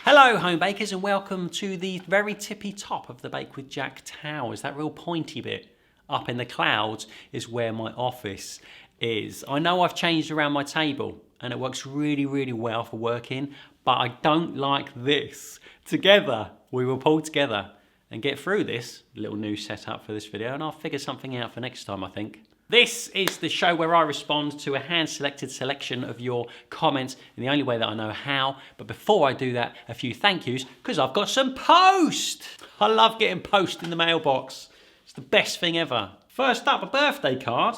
Hello home bakers and welcome to the very tippy top of the Bake with Jack Towers. That real pointy bit up in the clouds is where my office is. I know I've changed around my table and it works really well for working, but I don't like this. Together we will pull together and get through this little new setup for this video, and I'll figure something out for next time, I think. This is the show where I respond to a hand-selected selection of your comments in the only way that I know how. But before I do that, a few thank yous, because I've got some post. I love getting post in the mailbox. It's the best thing ever. First up, a birthday card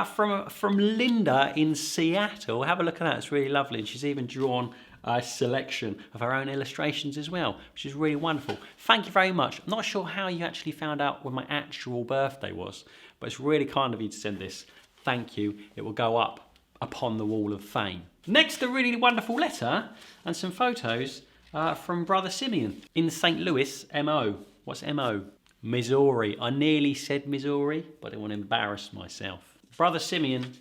from Linda in Seattle. Have a look at that, it's really lovely. And she's even drawn a selection of her own illustrations as well, which is really wonderful. Thank you very much. I'm not sure how you actually found out when my actual birthday was, but it's really kind of you to send this. Thank you. It will go up upon the wall of fame. Next, a really wonderful letter and some photos from Brother Simeon in St. Louis, MO. What's MO? Missouri. I nearly said Missouri, but I didn't want to embarrass myself. Brother Simeon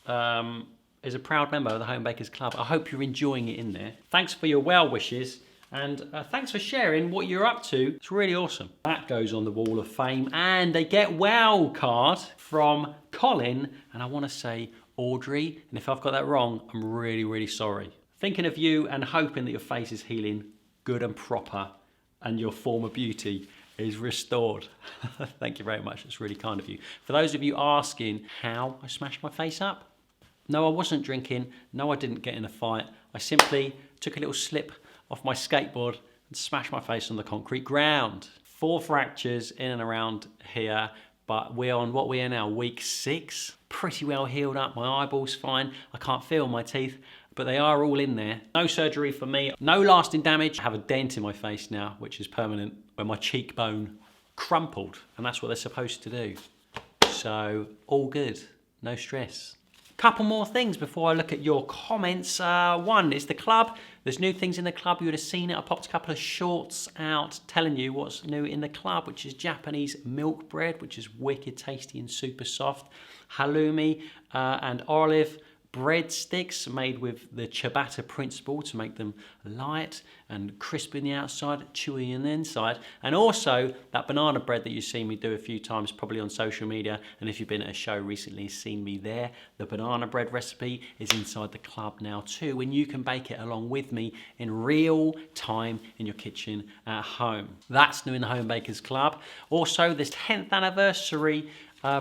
is a proud member of the Homemakers Club. I hope you're enjoying it in there. Thanks for your well wishes. And thanks for sharing what you're up to. It's really awesome. That goes on the wall of fame. And a get well card from Colin. And I want to say Audrey. And if I've got that wrong, I'm really sorry. Thinking of you and hoping that your face is healing good and proper and your former beauty is restored. Thank you very much. It's really kind of you. For those of you asking how I smashed my face up, no, I wasn't drinking. No, I didn't get in a fight. I simply took a little slip off my skateboard and smashed my face on the concrete ground. 4 fractures in and around here, but we're on what we are now, week 6. Pretty well healed up, my eyeball's fine. I can't feel my teeth, but they are all in there. No surgery for me, no lasting damage. I have a dent in my face now, which is permanent, where my cheekbone crumpled, and that's what they're supposed to do. So, all good, no stress. Couple more things before I look at your comments. One is the club. There's new things in the club. You would have seen it. I popped a couple of shorts out telling you what's new in the club, which is Japanese milk bread, which is wicked tasty and super soft. Halloumi and olive breadsticks made with the ciabatta principle to make them light and crisp in the outside, chewy in the inside. And also that banana bread that you've seen me do a few times, probably on social media. And if you've been at a show recently, seen me there. The banana bread recipe is inside the club now too, and you can bake it along with me in real time in your kitchen at home. That's new in the Homemakers Club. Also, this 10th anniversary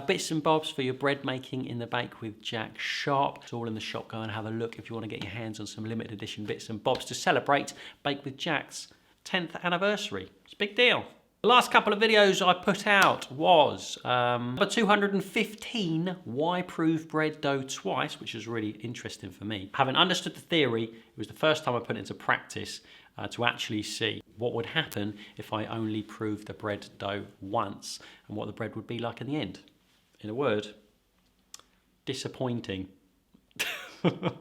bits and bobs for your bread making in the Bake with Jack shop. It's all in the shop. Go and have a look if you want to get your hands on some limited edition bits and bobs to celebrate Bake with Jack's 10th anniversary. It's a big deal. The last couple of videos I put out was number 215, why prove bread dough twice, which is really interesting for me. Having understood the theory, it was the first time I put it into practice to actually see what would happen if I only proved the bread dough once and what the bread would be like in the end. In a word, disappointing.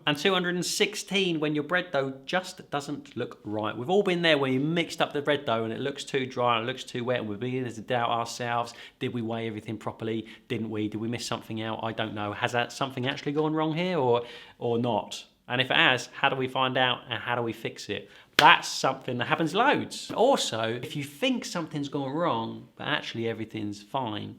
And 216, when your bread dough just doesn't look right. We've all been there where you mixed up the bread dough and it looks too dry and it looks too wet, and we're beginning to doubt ourselves. Did we weigh everything properly? Didn't we? Did we miss something out? I don't know. Has that something actually gone wrong here or not? And if it has, how do we find out and how do we fix it? That's something that happens loads. Also, if you think something's gone wrong, but actually everything's fine,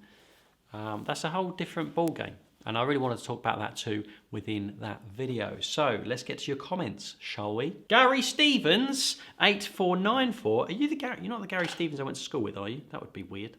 that's a whole different ballgame. And I really wanted to talk about that too within that video. So let's get to your comments, shall we? Gary Stevens, 8494. Are you the Gary? You're not the Gary Stevens I went to school with, are you? That would be weird.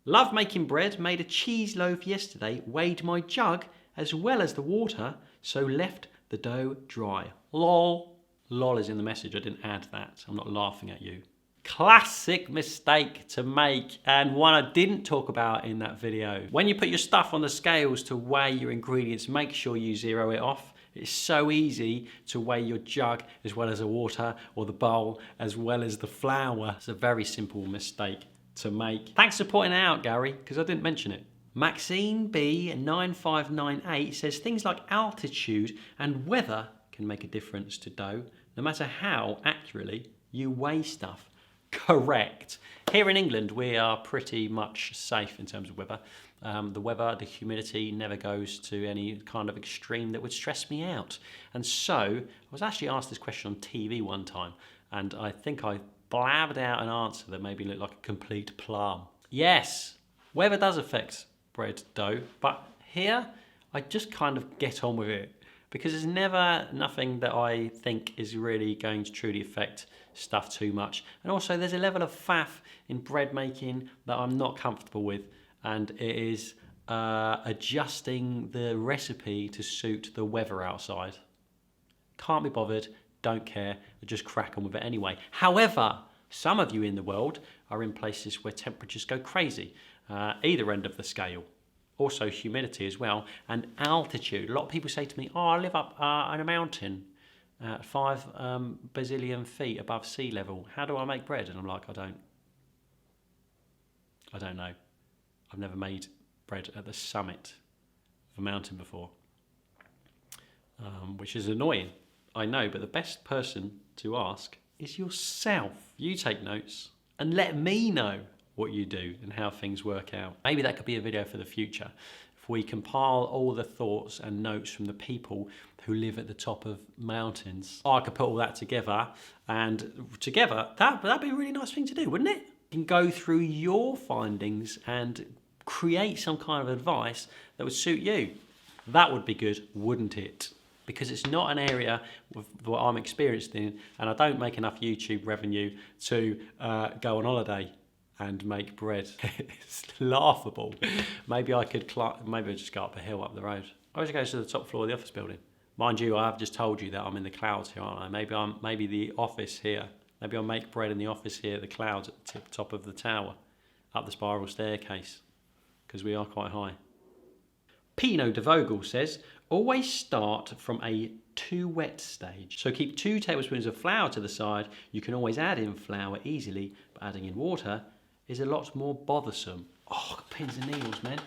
Love making bread. Made a cheese loaf yesterday. Weighed my jug as well as the water, so left the dough dry. Lol. Lol is in the message. I didn't add that. I'm not laughing at you. Classic mistake to make, and one I didn't talk about in that video. When you put your stuff on the scales to weigh your ingredients, make sure you zero it off. It's so easy to weigh your jug as well as the water, or the bowl as well as the flour. It's a very simple mistake to make. Thanks for pointing it out, Gary, because I didn't mention it. Maxine B9598 says things like altitude and weather can make a difference to dough, no matter how accurately you weigh stuff. Correct. Here in England, we are pretty much safe in terms of weather. The weather, the humidity never goes to any kind of extreme that would stress me out. And so, I was actually asked this question on TV one time, And I think I blabbed out an answer that made me look like a complete plum. Yes, weather does affect bread dough, but here I just kind of get on with it because there's never nothing that I think is really going to truly affect stuff too much. And also there's a level of faff in bread making that I'm not comfortable with, and it is adjusting the recipe to suit the weather outside. Can't be bothered, don't care, just crack on with it anyway. However, some of you in the world are in places where temperatures go crazy, either end of the scale. Also humidity as well, and altitude. A lot of people say to me, oh, I live up on a mountain at 5 bazillion feet above sea level. How do I make bread? And I'm like, I don't know. I've never made bread at the summit of a mountain before, which is annoying. I know, but the best person to ask is yourself. You take notes and let me know what you do and how things work out. Maybe that could be a video for the future. If we compile all the thoughts and notes from the people who live at the top of mountains, I could put all that together, and together, that'd be a really nice thing to do, wouldn't it? You can go through your findings and create some kind of advice that would suit you. That would be good, wouldn't it? Because it's not an area with what I'm experienced in, and I don't make enough YouTube revenue to go on holiday and make bread. It's laughable. Maybe I could maybe I'd just go up a hill up the road. I always go to the top floor of the office building. Mind you, I have just told you that I'm in the clouds here, aren't I? Maybe the office here. Maybe I'll make bread in the office here, the clouds at the top of the tower, up the spiral staircase, because we are quite high. Pino de Vogel says, always start from a too wet stage. So keep 2 tablespoons of flour to the side. You can always add in flour easily, but adding in water is a lot more bothersome. Oh, pins and needles, man.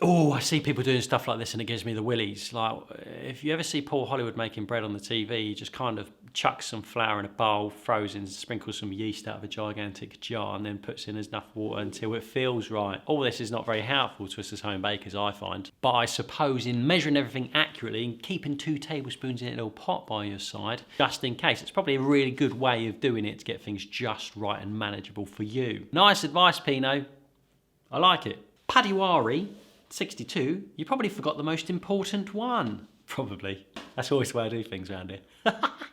Oh, I see people doing stuff like this and it gives me the willies. Like, if you ever see Paul Hollywood making bread on the TV, he just kind of chucks some flour in a bowl, throws in, sprinkles some yeast out of a gigantic jar, and then puts in enough water until it feels right. All this is not very helpful to us as home bakers, I find. But I suppose in measuring everything accurately and keeping 2 tablespoons in a little pot by your side, just in case, it's probably a really good way of doing it to get things just right and manageable for you. Nice advice, Pino. I like it. Padiwari 62, you probably forgot the most important one. Probably. That's always the way I do things around here.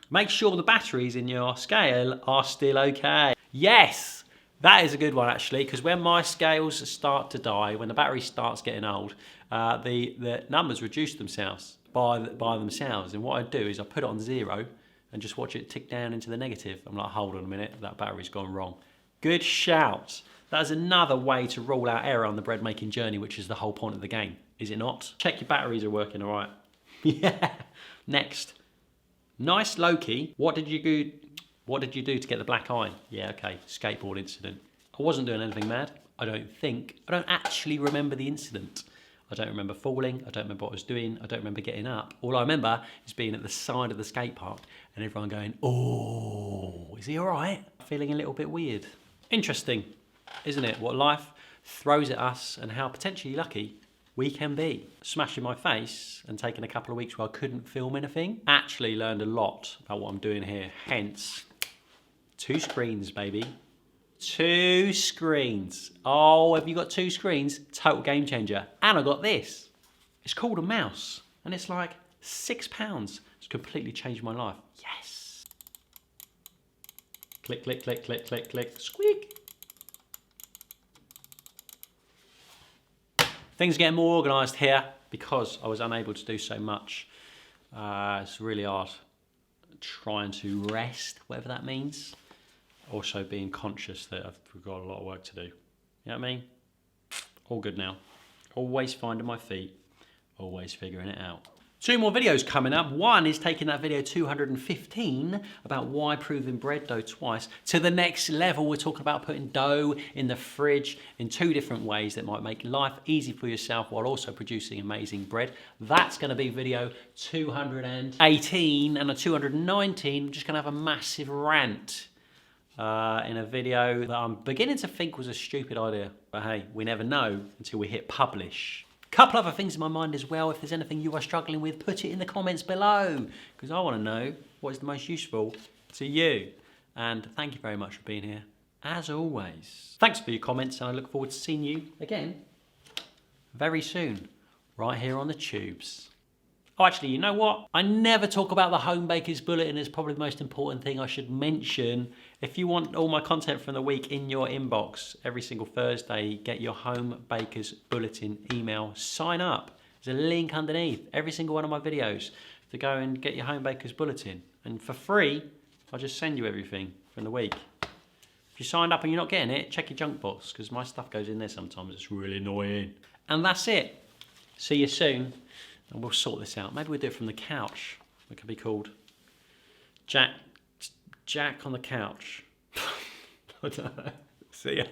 Make sure the batteries in your scale are still okay. Yes, that is a good one actually, because when my scales start to die, when the battery starts getting old, the numbers reduce themselves by themselves. And what I do is I put it on 0 and just watch it tick down into the negative. I'm like, hold on a minute, that battery's gone wrong. Good shout. That is another way to rule out error on the bread making journey, which is the whole point of the game, is it not? Check your batteries are working all right. Yeah. Next. Nice Loki. What did you do to get the black eye? Yeah, okay. Skateboard incident. I wasn't doing anything mad. I don't actually remember the incident. I don't remember falling. I don't remember what I was doing. I don't remember getting up. All I remember is being at the side of the skate park and everyone going, oh, is he all right? Feeling a little bit weird. Interesting, isn't it? What life throws at us and how potentially lucky we can be. Smashing my face and taking a couple of weeks where I couldn't film anything. Actually learned a lot about what I'm doing here. Hence, 2 screens, baby. 2 screens. Oh, have you got 2 screens? Total game changer. And I got this. It's called a mouse. And it's like £6. It's completely changed my life. Yes. Click, click, click, click, click, click. Squeak. Things are getting more organised here because I was unable to do so much. It's really hard trying to rest, whatever that means. Also being conscious that I've got a lot of work to do. You know what I mean? All good now. Always finding my feet, always figuring it out. 2 more videos coming up. One is taking that video 215 about why proving bread dough twice to the next level. We're talking about putting dough in the fridge in 2 different ways that might make life easy for yourself while also producing amazing bread. That's going to be video 218, and a 219, I'm just going to have a massive rant in a video that I'm beginning to think was a stupid idea. But hey, we never know until we hit publish. Couple other things in my mind as well. If there's anything you are struggling with, put it in the comments below, because I want to know what is the most useful to you. And thank you very much for being here, as always. Thanks for your comments, and I look forward to seeing you again very soon, right here on the tubes. Oh, actually, you know what? I never talk about the Homemakers Bulletin. It's probably the most important thing I should mention. If you want all my content from the week in your inbox every single Thursday, get your Homemakers Bulletin email, sign up. There's a link underneath every single one of my videos to go and get your Homemakers Bulletin. And for free, I'll just send you everything from the week. If you signed up and you're not getting it, check your junk box, because my stuff goes in there sometimes. It's really annoying. And that's it. See you soon. And we'll sort this out. Maybe we'll do it from the couch. It could be called Jack on the couch. I don't know. See ya.